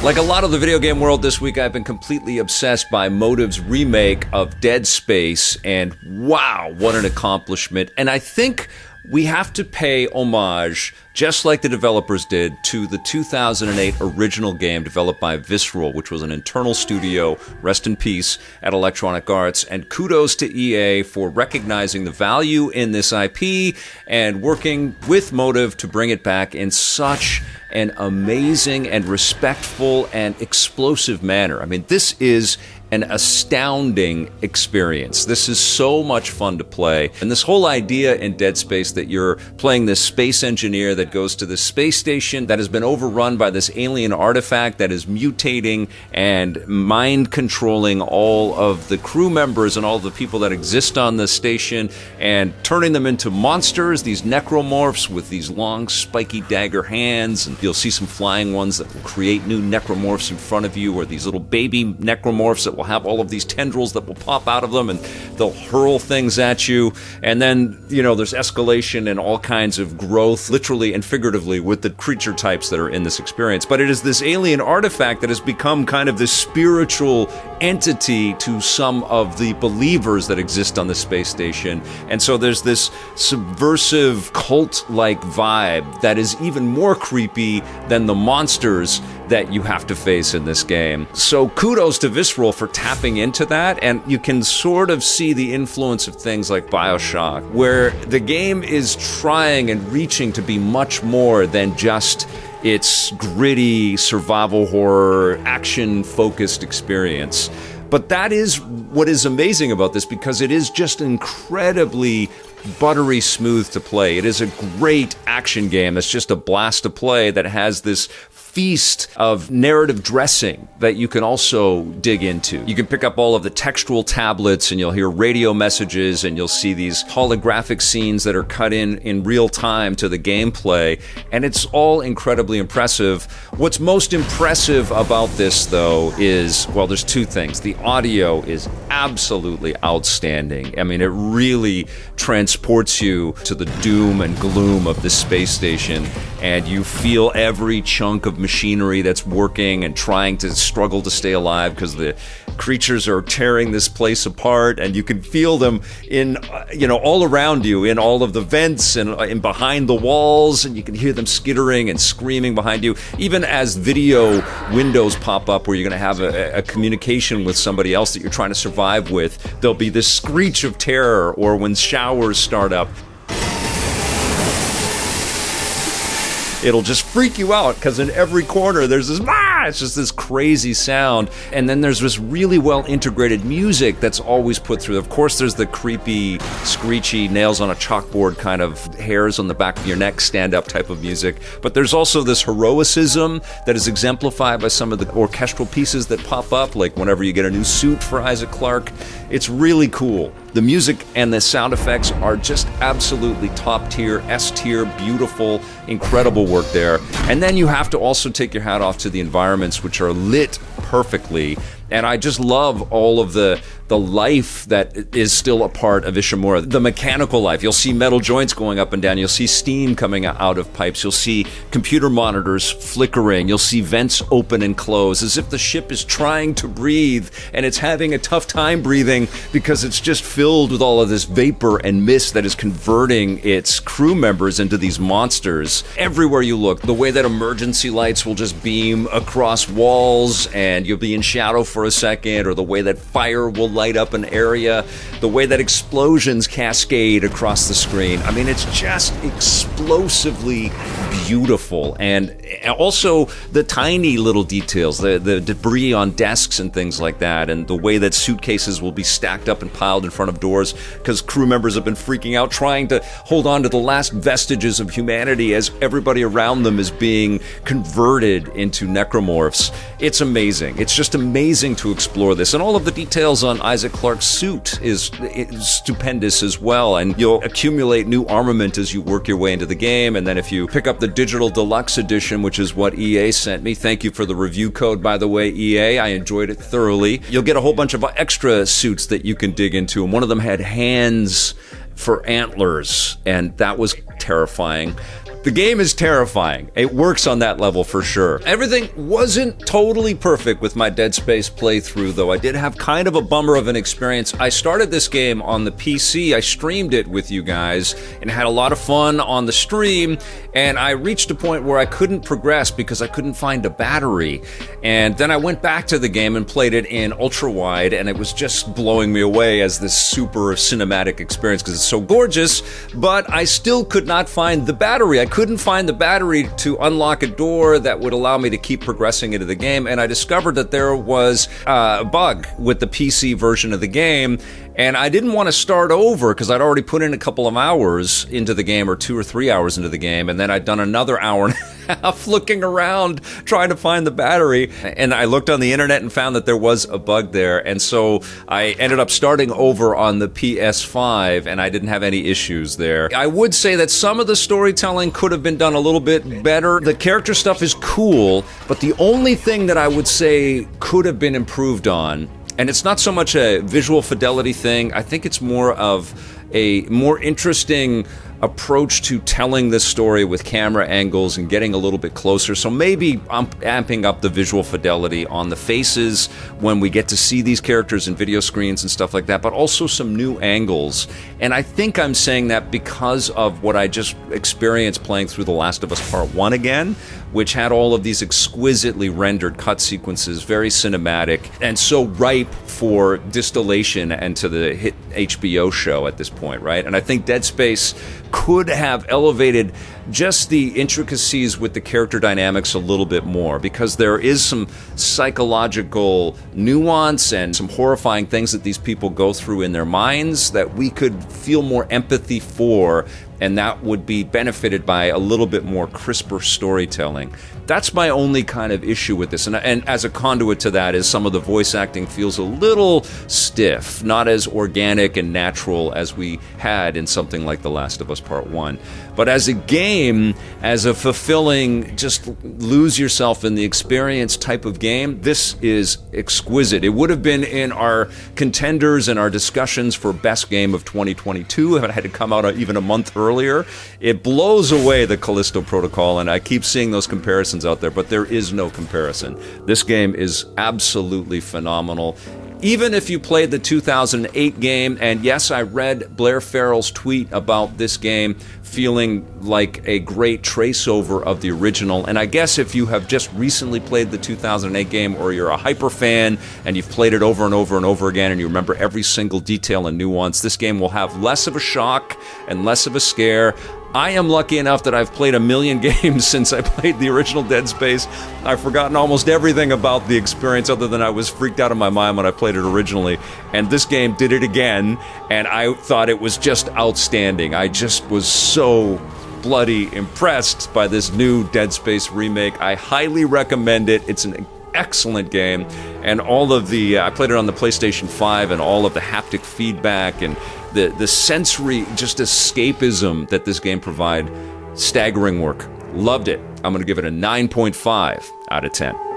Like a lot of the video game world this week, I've been completely obsessed by Motive's remake of Dead Space, and wow, what an accomplishment. And I think we have to pay homage, just like the developers did, to the 2008 original game developed by Visceral, which was an internal studio, rest in peace, at Electronic Arts. And kudos to EA for recognizing the value in this IP and working with Motive to bring it back in such an amazing and respectful and explosive manner. I mean, this is an astounding experience. This is so much fun to play. And this whole idea in Dead Space that you're playing this space engineer that goes to this space station that has been overrun by this alien artifact that is mutating and mind controlling all of the crew members and all the people that exist on the station and turning them into monsters, these necromorphs with these long spiky dagger hands. And you'll see some flying ones that will create new necromorphs in front of you, or these little baby necromorphs that will have all of these tendrils that will pop out of them and they'll hurl things at you. And then, you know, there's escalation and all kinds of growth, literally and figuratively, with the creature types that are in this experience. But it is this alien artifact that has become kind of this spiritual entity to some of the believers that exist on the space station. And so there's this subversive cult-like vibe that is even more creepy than the monsters that you have to face in this game. So kudos to Visceral for tapping into that, and you can sort of see the influence of things like BioShock, where the game is trying and reaching to be much more than just its gritty survival horror, action-focused experience. But that is what is amazing about this, because it is just incredibly buttery smooth to play. It is a great action game that's just a blast to play, that has this feast of narrative dressing that you can also dig into. You can pick up all of the textual tablets and you'll hear radio messages and you'll see these holographic scenes that are cut in real time to the gameplay, and it's all incredibly impressive. What's most impressive about this, though, is, well, there's two things. The audio is absolutely outstanding. I mean, it really transports you to the doom and gloom of this space station, and you feel every chunk of machinery that's working and trying to struggle to stay alive because the creatures are tearing this place apart, and you can feel them in, all around you, in all of the vents and behind the walls, and you can hear them skittering and screaming behind you. Even as video windows pop up where you're going to have a communication with somebody else that you're trying to survive with, there'll be this screech of terror, or when showers start up, it'll just freak you out because in every corner there's this, it's just this crazy sound. And then there's this really well integrated music that's always put through. Of course, there's the creepy, screechy, nails on a chalkboard kind of hairs on the back of your neck stand-up type of music. But there's also this heroicism that is exemplified by some of the orchestral pieces that pop up, like whenever you get a new suit for Isaac Clarke. It's really cool. The music and the sound effects are just absolutely top tier, S tier, beautiful, incredible work there. And then you have to also take your hat off to the environments, which are lit perfectly. And I just love all of the life that is still a part of Ishimura. The mechanical life. You'll see metal joints going up and down. You'll see steam coming out of pipes. You'll see computer monitors flickering. You'll see vents open and close as if the ship is trying to breathe and it's having a tough time breathing because it's just filled with all of this vapor and mist that is converting its crew members into these monsters. Everywhere you look, the way that emergency lights will just beam across walls and you'll be in shadow for a second, or the way that fire will light up an area, the way that explosions cascade across the screen. I mean, it's just explosively beautiful. And also the tiny little details, the debris on desks and things like that, and the way that suitcases will be stacked up and piled in front of doors because crew members have been freaking out trying to hold on to the last vestiges of humanity as everybody around them is being converted into necromorphs. It's amazing. It's just amazing to explore this. And all of the details on Isaac Clarke's suit is stupendous as well. And you'll accumulate new armament as you work your way into the game. And then if you pick up the digital deluxe edition, which is what EA sent me, thank you for the review code, by the way, EA. I enjoyed it thoroughly. You'll get a whole bunch of extra suits that you can dig into. And one of them had hands for antlers, and that was terrifying. The game is terrifying. It works on that level for sure. Everything wasn't totally perfect with my Dead Space playthrough, though. I did have kind of a bummer of an experience. I started this game on the PC. I streamed it with you guys and had a lot of fun on the stream, and I reached a point where I couldn't progress because I couldn't find a battery. And then I went back to the game and played it in ultra-wide, and it was just blowing me away as this super cinematic experience because it's so gorgeous, but I still could not find the battery. I couldn't find the battery to unlock a door that would allow me to keep progressing into the game, and I discovered that there was a bug with the PC version of the game, and I didn't want to start over because I'd already put in a couple of hours into the game, or 2 or 3 hours into the game, and then I'd done another hour and a half looking around trying to find the battery, and I looked on the internet and found that there was a bug there, and so I ended up starting over on the PS5, and I didn't have any issues there. I would say that some of the storytelling could have been done a little bit better. The character stuff is cool, but the only thing that I would say could have been improved on, and it's not so much a visual fidelity thing, I think it's more of a more interesting approach to telling this story with camera angles and getting a little bit closer. So maybe I'm amping up the visual fidelity on the faces when we get to see these characters in video screens and stuff like that, but also some new angles. And I think I'm saying that because of what I just experienced playing through The Last of Us Part 1 again, which had all of these exquisitely rendered cut sequences, very cinematic, and so ripe for distillation and to the hit HBO show at this point, right? And I think Dead Space could have elevated just the intricacies with the character dynamics a little bit more, because there is some psychological nuance and some horrifying things that these people go through in their minds that we could feel more empathy for, and that would be benefited by a little bit more crisper storytelling. That's my only kind of issue with this, and as a conduit to that is some of the voice acting feels a little stiff, not as organic and natural as we had in something like The Last of Us Part 1. But as a game, as a fulfilling, just lose yourself in the experience type of game, this is exquisite. It would have been in our contenders and our discussions for best game of 2022 if it had to come out even a month earlier. It blows away the Callisto Protocol, and I keep seeing those comparisons out there, but there is no comparison. This game is absolutely phenomenal. Even if you played the 2008 game, and yes, I read Blair Farrell's tweet about this game feeling like a great traceover of the original, and I guess if you have just recently played the 2008 game, or you're a hyper fan and you've played it over and over and over again and you remember every single detail and nuance, this game will have less of a shock and less of a scare. I am lucky enough that I've played a million games since I played the original Dead Space. I've forgotten almost everything about the experience other than I was freaked out of my mind when I played it originally. And this game did it again, and I thought it was just outstanding. I just was so bloody impressed by this new Dead Space remake. I highly recommend it. It's an excellent game, and all of the I played it on the PlayStation 5, and all of the haptic feedback and the sensory just escapism that this game provide, staggering work. Loved it. I'm going to give it a 9.5 out of 10.